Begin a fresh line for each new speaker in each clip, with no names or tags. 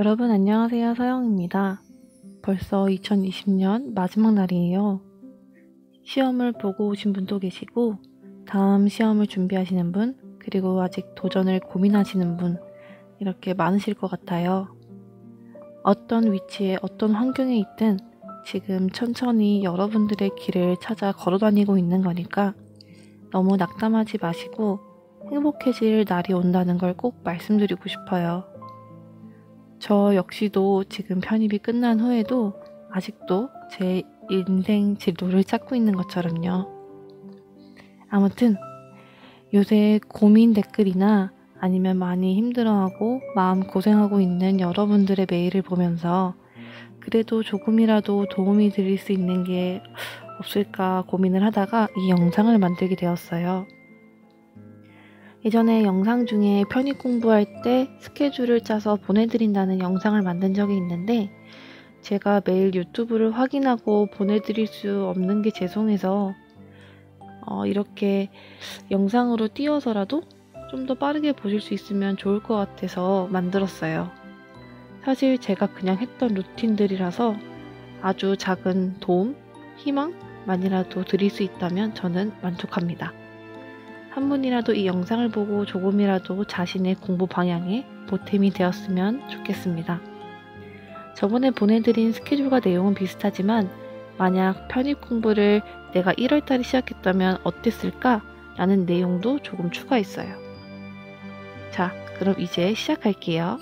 여러분 안녕하세요. 서영입니다. 벌써 2020년 마지막 날이에요. 시험을 보고 오신 분도 계시고 다음 시험을 준비하시는 분, 그리고 아직 도전을 고민하시는 분, 이렇게 많으실 것 같아요. 어떤 위치에 어떤 환경에 있든 지금 천천히 여러분들의 길을 찾아 걸어다니고 있는 거니까 너무 낙담하지 마시고 행복해질 날이 온다는 걸 꼭 말씀드리고 싶어요. 저 역시도 지금 편입이 끝난 후에도 아직도 제 인생 진로를 찾고 있는 것처럼요. 아무튼 요새 고민 댓글이나 아니면 많이 힘들어하고 마음 고생하고 있는 여러분들의 메일을 보면서 그래도 조금이라도 도움이 드릴 수 있는 게 없을까 고민을 하다가 이 영상을 만들게 되었어요. 예전에 영상 중에 편입 공부할 때 스케줄을 짜서 보내드린다는 영상을 만든 적이 있는데 제가 매일 유튜브를 확인하고 보내드릴 수 없는 게 죄송해서 이렇게 영상으로 띄워서라도 좀 더 빠르게 보실 수 있으면 좋을 것 같아서 만들었어요. 사실 제가 그냥 했던 루틴들이라서 아주 작은 도움, 희망만이라도 드릴 수 있다면 저는 만족합니다. 한 분이라도 이 영상을 보고 조금이라도 자신의 공부 방향에 보탬이 되었으면 좋겠습니다. 저번에 보내드린 스케줄과 내용은 비슷하지만 만약 편입 공부를 내가 1월달에 시작했다면 어땠을까? 라는 내용도 조금 추가했어요. 자, 그럼 이제 시작할게요.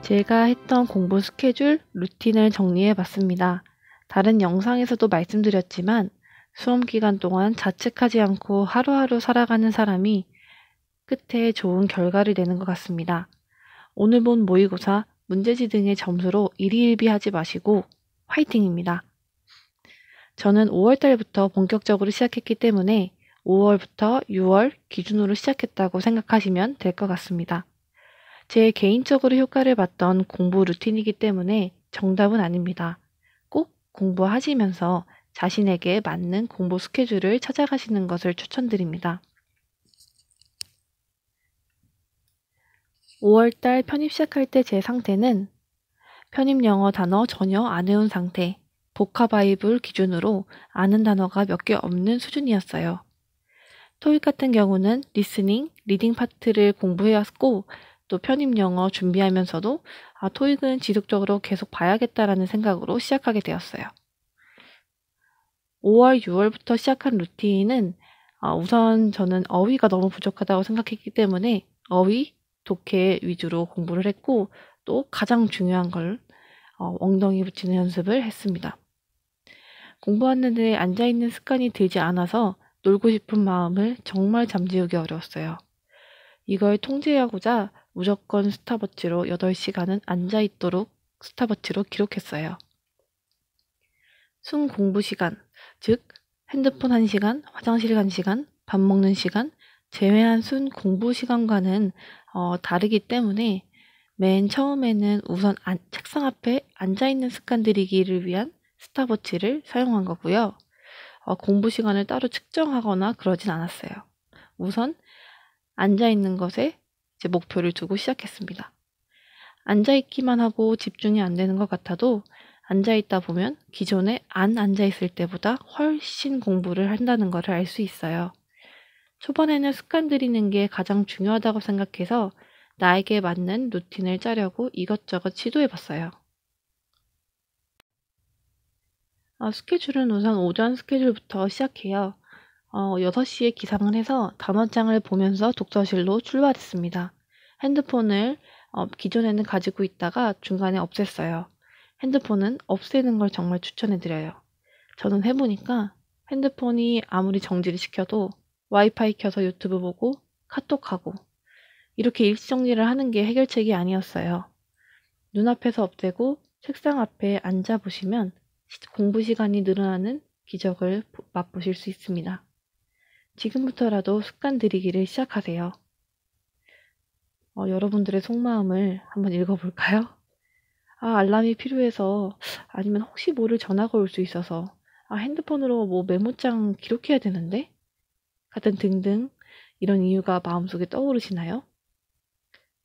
제가 했던 공부 스케줄, 루틴을 정리해 봤습니다. 다른 영상에서도 말씀드렸지만 수험 기간 동안 자책하지 않고 하루하루 살아가는 사람이 끝에 좋은 결과를 내는 것 같습니다. 오늘 본 모의고사, 문제지 등의 점수로 일희일비하지 마시고 화이팅입니다. 저는 5월달부터 본격적으로 시작했기 때문에 5월부터 6월 기준으로 시작했다고 생각하시면 될 것 같습니다. 제 개인적으로 효과를 봤던 공부 루틴이기 때문에 정답은 아닙니다. 꼭 공부하시면서 자신에게 맞는 공부 스케줄을 찾아가시는 것을 추천드립니다. 5월달 편입 시작할 때 제 상태는 편입 영어 단어 전혀 안 외운 상태, 보카바이블 기준으로 아는 단어가 몇 개 없는 수준이었어요. 토익 같은 경우는 리스닝, 리딩 파트를 공부해왔고 또 편입 영어 준비하면서도 토익은 지속적으로 계속 봐야겠다라는 생각으로 시작하게 되었어요. 5월, 6월부터 시작한 루틴은 우선 저는 어휘가 너무 부족하다고 생각했기 때문에 어휘, 독해 위주로 공부를 했고 또 가장 중요한 걸 엉덩이 붙이는 연습을 했습니다. 공부하는데 앉아있는 습관이 들지 않아서 놀고 싶은 마음을 정말 잠재우기 어려웠어요. 이걸 통제하고자 무조건 스탑워치로 8시간은 앉아있도록 스탑워치로 기록했어요. 순 공부 시간, 즉 핸드폰 1시간, 화장실 1시간, 밥 먹는 시간 제외한 순 공부 시간과는 다르기 때문에 맨 처음에는 우선 책상 앞에 앉아있는 습관 들이기를 위한 스탑워치를 사용한 거고요. 공부 시간을 따로 측정하거나 그러진 않았어요. 우선 앉아있는 것에 이제 목표를 두고 시작했습니다. 앉아있기만 하고 집중이 안 되는 것 같아도 앉아있다 보면 기존에 안 앉아있을 때보다 훨씬 공부를 한다는 것을 알 수 있어요. 초반에는 습관 들이는 게 가장 중요하다고 생각해서 나에게 맞는 루틴을 짜려고 이것저것 시도해봤어요. 스케줄은 우선 오전 스케줄부터 시작해요. 6시에 기상을 해서 단원장을 보면서 독서실로 출발했습니다. 핸드폰을 기존에는 가지고 있다가 중간에 없앴어요. 핸드폰은 없애는 걸 정말 추천해드려요. 저는 해보니까 핸드폰이 아무리 정지를 시켜도 와이파이 켜서 유튜브 보고 카톡하고 이렇게 일시정지를 하는 게 해결책이 아니었어요. 눈앞에서 없애고 책상 앞에 앉아보시면 공부 시간이 늘어나는 기적을 맛보실 수 있습니다. 지금부터라도 습관 들이기를 시작하세요. 여러분들의 속마음을 한번 읽어볼까요? 알람이 필요해서, 아니면 혹시 모를 전화가 올 수 있어서, 핸드폰으로 뭐 메모장 기록해야 되는데? 같은 등등 이런 이유가 마음속에 떠오르시나요?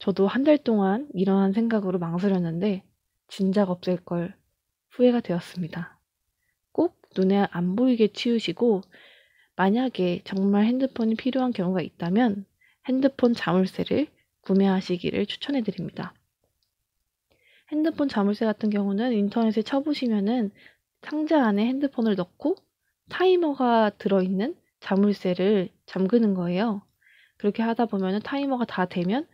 저도 한 달 동안 이러한 생각으로 망설였는데 진작 없앨 걸 후회가 되었습니다. 꼭 눈에 안 보이게 치우시고 만약에 정말 핸드폰이 필요한 경우가 있다면 핸드폰 자물쇠를 구매하시기를 추천해 드립니다. 핸드폰 자물쇠 같은 경우는 인터넷에 쳐보시면은 상자 안에 핸드폰을 넣고 타이머가 들어있는 자물쇠를 잠그는 거예요. 그렇게 하다 보면은 타이머가 다 되면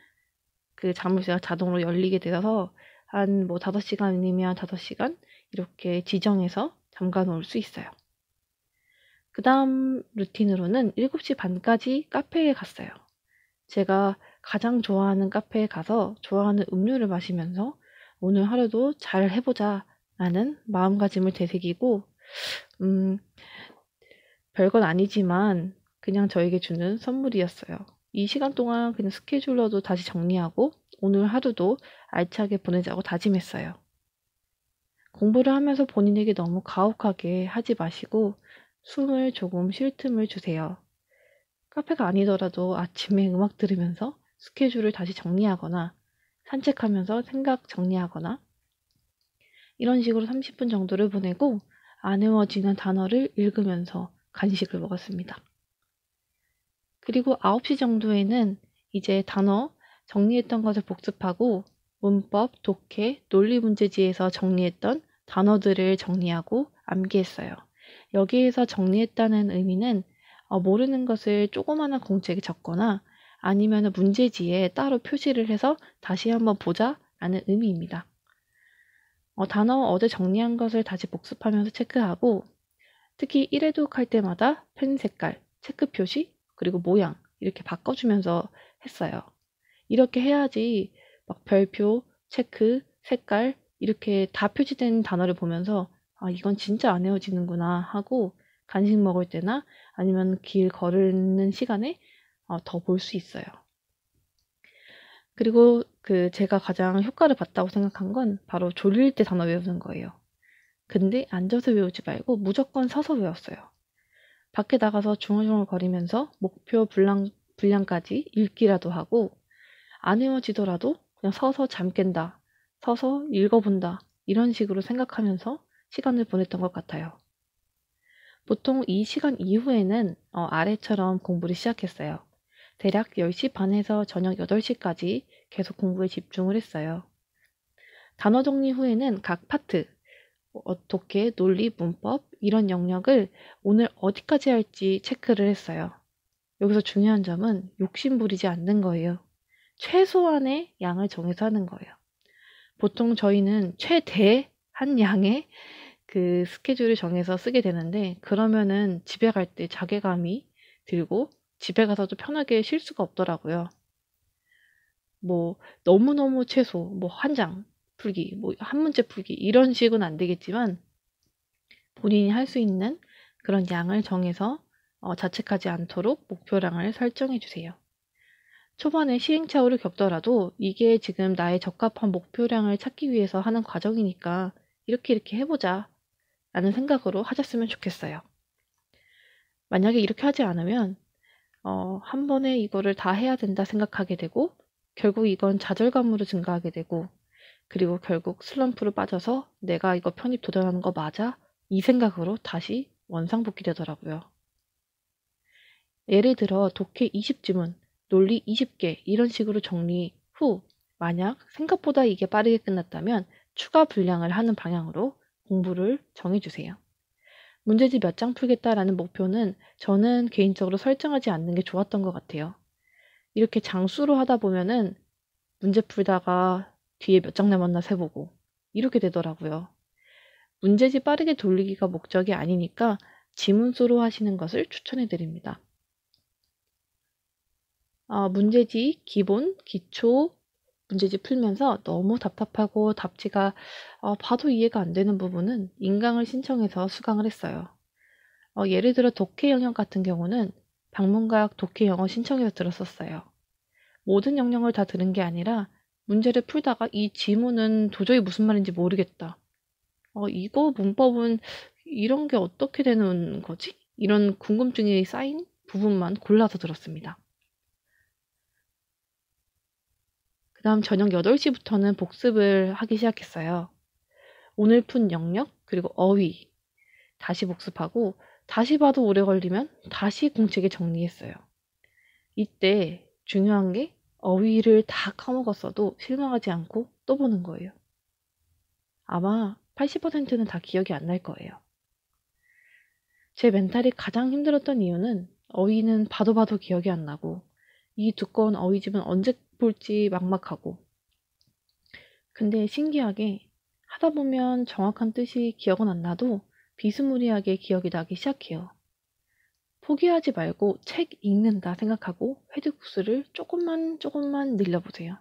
그 자물쇠가 자동으로 열리게 되어서 한 뭐 5시간이면 5시간 이렇게 지정해서 잠가 놓을 수 있어요. 그 다음 루틴으로는 7시 반까지 카페에 갔어요. 제가 가장 좋아하는 카페에 가서 좋아하는 음료를 마시면서 오늘 하루도 잘 해보자 라는 마음가짐을 되새기고 별건 아니지만 그냥 저에게 주는 선물이었어요. 이 시간 동안 그냥 스케줄러도 다시 정리하고 오늘 하루도 알차게 보내자고 다짐했어요. 공부를 하면서 본인에게 너무 가혹하게 하지 마시고 숨을 조금 쉴 틈을 주세요. 카페가 아니더라도 아침에 음악 들으면서 스케줄을 다시 정리하거나 산책하면서 생각 정리하거나 이런 식으로 30분 정도를 보내고 안 외워지는 단어를 읽으면서 간식을 먹었습니다. 그리고 9시 정도에는 이제 단어 정리했던 것을 복습하고 문법, 독해, 논리문제지에서 정리했던 단어들을 정리하고 암기했어요. 여기에서 정리했다는 의미는 모르는 것을 조그마한 공책에 적거나 아니면 문제지에 따로 표시를 해서 다시 한번 보자 라는 의미입니다. 단어 어제 정리한 것을 다시 복습하면서 체크하고 특히 1회독 할 때마다 펜 색깔, 체크 표시, 그리고 모양 이렇게 바꿔주면서 했어요. 이렇게 해야지 막 별표, 체크, 색깔 이렇게 다 표시된 단어를 보면서 아 이건 진짜 안 외워지는구나 하고 간식 먹을 때나 아니면 길 걸는 시간에 더 볼 수 있어요. 그리고 제가 가장 효과를 봤다고 생각한 건 바로 졸릴 때 단어 외우는 거예요. 근데 앉아서 외우지 말고 무조건 서서 외웠어요. 밖에 나가서 중얼중얼 거리면서 목표 분량까지 읽기라도 하고 안 외워지더라도 그냥 서서 잠 깬다, 서서 읽어본다 이런 식으로 생각하면서 시간을 보냈던 것 같아요. 보통 이 시간 이후에는 아래처럼 공부를 시작했어요. 대략 10시 반에서 저녁 8시까지 계속 공부에 집중을 했어요. 단어 정리 후에는 각 파트, 어떻게 논리, 문법 이런 영역을 오늘 어디까지 할지 체크를 했어요. 여기서 중요한 점은 욕심 부리지 않는 거예요. 최소한의 양을 정해서 하는 거예요. 보통 저희는 최대한 양의 그 스케줄을 정해서 쓰게 되는데 그러면은 집에 갈 때 자괴감이 들고 집에 가서도 편하게 쉴 수가 없더라고요. 뭐 너무너무 최소 뭐 한 장 풀기 뭐 한 문제 풀기 이런 식은 안 되겠지만 본인이 할 수 있는 그런 양을 정해서 자책하지 않도록 목표량을 설정해 주세요. 초반에 시행착오를 겪더라도 이게 지금 나의 적합한 목표량을 찾기 위해서 하는 과정이니까 이렇게 해보자 라는 생각으로 하셨으면 좋겠어요. 만약에 이렇게 하지 않으면 한 번에 이거를 다 해야 된다 생각하게 되고 결국 이건 좌절감으로 증가하게 되고 그리고 결국 슬럼프로 빠져서 내가 이거 편입 도전하는 거 맞아? 이 생각으로 다시 원상복귀 되더라고요. 예를 들어 독해 20지문, 논리 20개 이런 식으로 정리 후 만약 생각보다 이게 빠르게 끝났다면 추가 분량을 하는 방향으로 공부를 정해주세요. 문제집 몇 장 풀겠다라는 목표는 저는 개인적으로 설정하지 않는 게 좋았던 것 같아요. 이렇게 장수로 하다 보면은 문제 풀다가 뒤에 몇 장 남았나 세보고 이렇게 되더라고요. 문제집 빠르게 돌리기가 목적이 아니니까 지문수로 하시는 것을 추천해 드립니다. 문제집, 기본, 기초 문제집 풀면서 너무 답답하고 답지가 봐도 이해가 안 되는 부분은 인강을 신청해서 수강을 했어요. 예를 들어 독해 영역 같은 경우는 방문각 독해 영어 신청해서 들었었어요. 모든 영역을 다 들은 게 아니라 문제를 풀다가 이 지문은 도저히 무슨 말인지 모르겠다. 이거 문법은 이런 게 어떻게 되는 거지? 이런 궁금증이 쌓인 부분만 골라서 들었습니다. 그 그다음 저녁 8시부터는 복습을 하기 시작했어요. 오늘 푼 영역, 그리고 어휘 다시 복습하고 다시 봐도 오래 걸리면 다시 공책에 정리했어요. 이때 중요한 게 어휘를 다 까먹었어도 실망하지 않고 또 보는 거예요. 아마 80%는 다 기억이 안 날 거예요. 제 멘탈이 가장 힘들었던 이유는 어휘는 봐도 봐도 기억이 안 나고 이 두꺼운 어휘집은 언제 볼지 막막하고, 근데 신기하게 하다 보면 정확한 뜻이 기억은 안 나도 비스무리하게 기억이 나기 시작해요. 포기하지 말고 책 읽는다 생각하고 회드국수를 조금만 늘려보세요.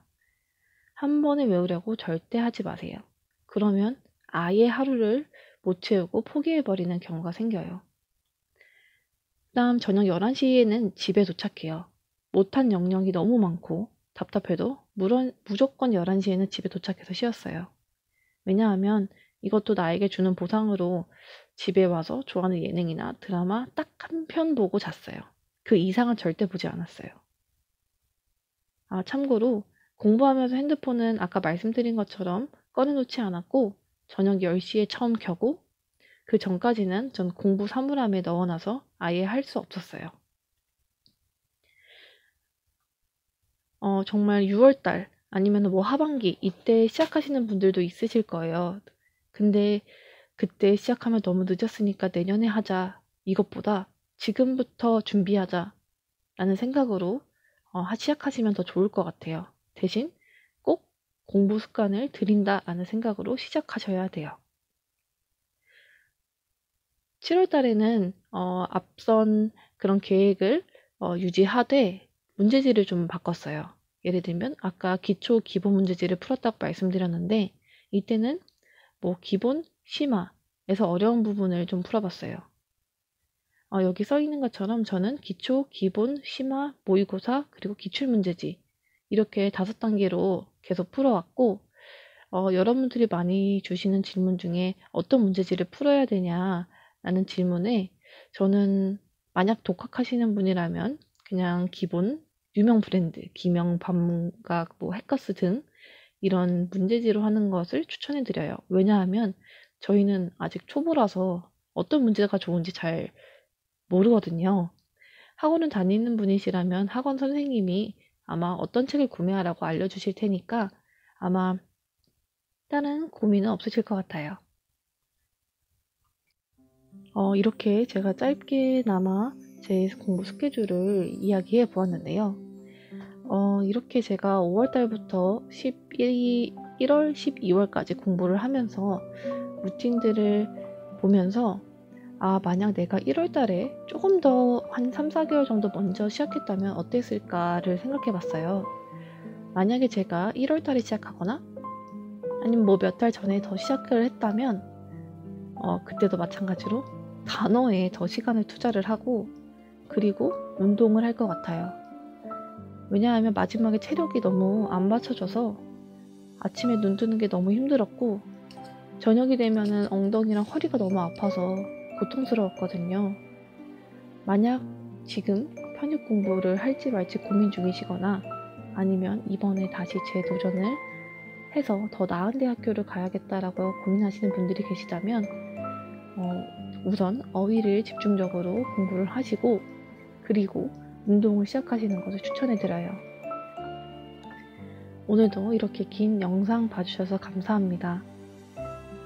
한 번에 외우려고 절대 하지 마세요. 그러면 아예 하루를 못 채우고 포기해버리는 경우가 생겨요. 그다음 저녁 11시에는 집에 도착해요. 못한 영역이 너무 많고 답답해도 무조건 11시에는 집에 도착해서 쉬었어요. 왜냐하면 이것도 나에게 주는 보상으로 집에 와서 좋아하는 예능이나 드라마 딱 한 편 보고 잤어요. 그 이상은 절대 보지 않았어요. 참고로 공부하면서 핸드폰은 아까 말씀드린 것처럼 꺼내놓지 않았고 저녁 10시에 처음 켜고 그 전까지는 전 공부 사물함에 넣어놔서 아예 할 수 없었어요. 정말 6월달 아니면 뭐 하반기 이때 시작하시는 분들도 있으실 거예요. 근데 그때 시작하면 너무 늦었으니까 내년에 하자, 이것보다 지금부터 준비하자 라는 생각으로 시작하시면 더 좋을 것 같아요. 대신 꼭 공부 습관을 들인다 라는 생각으로 시작하셔야 돼요. 7월 달에는 앞선 그런 계획을 유지하되 문제지를 좀 바꿨어요. 예를 들면 아까 기초 기본 문제지를 풀었다고 말씀드렸는데 이때는 뭐 기본 심화에서 어려운 부분을 좀 풀어봤어요. 여기 써 있는 것처럼 저는 기초, 기본, 심화, 모의고사, 그리고 기출문제지 이렇게 5단계로 계속 풀어왔고 여러분들이 많이 주시는 질문 중에 어떤 문제지를 풀어야 되냐라는 질문에 저는 만약 독학하시는 분이라면 그냥 기본, 유명 브랜드, 기명, 반문각, 뭐 해커스 등 이런 문제지로 하는 것을 추천해 드려요. 왜냐하면 저희는 아직 초보라서 어떤 문제가 좋은지 잘 모르거든요. 학원을 다니는 분이시라면 학원 선생님이 아마 어떤 책을 구매하라고 알려주실 테니까 아마 다른 고민은 없으실 것 같아요. 이렇게 제가 짧게나마 제 공부 스케줄을 이야기해 보았는데요. 이렇게 제가 5월 달부터 1월, 12월까지 공부를 하면서 루틴들을 보면서 만약 내가 1월 달에 조금 더 한 3, 4개월 정도 먼저 시작했다면 어땠을까를 생각해 봤어요. 만약에 제가 1월 달에 시작하거나 아니면 뭐 몇 달 전에 더 시작을 했다면 그때도 마찬가지로 단어에 더 시간을 투자를 하고 그리고 운동을 할 것 같아요. 왜냐하면 마지막에 체력이 너무 안 받쳐져서 아침에 눈 뜨는 게 너무 힘들었고 저녁이 되면은 엉덩이랑 허리가 너무 아파서 고통스러웠거든요. 만약 지금 편입 공부를 할지 말지 고민 중이시거나 아니면 이번에 다시 재도전을 해서 더 나은 대학교를 가야겠다라고 고민하시는 분들이 계시다면 우선 어휘를 집중적으로 공부를 하시고 그리고 운동을 시작하시는 것을 추천해드려요. 오늘도 이렇게 긴 영상 봐주셔서 감사합니다.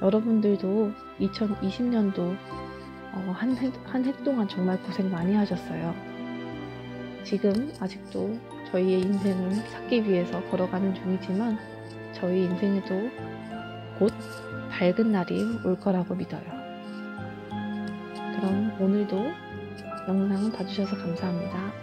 여러분들도 2020년도 한 해 동안 정말 고생 많이 하셨어요. 지금 아직도 저희의 인생을 찾기 위해서 걸어가는 중이지만 저희 인생에도 곧 밝은 날이 올 거라고 믿어요. 그럼 오늘도 영상 봐주셔서 감사합니다.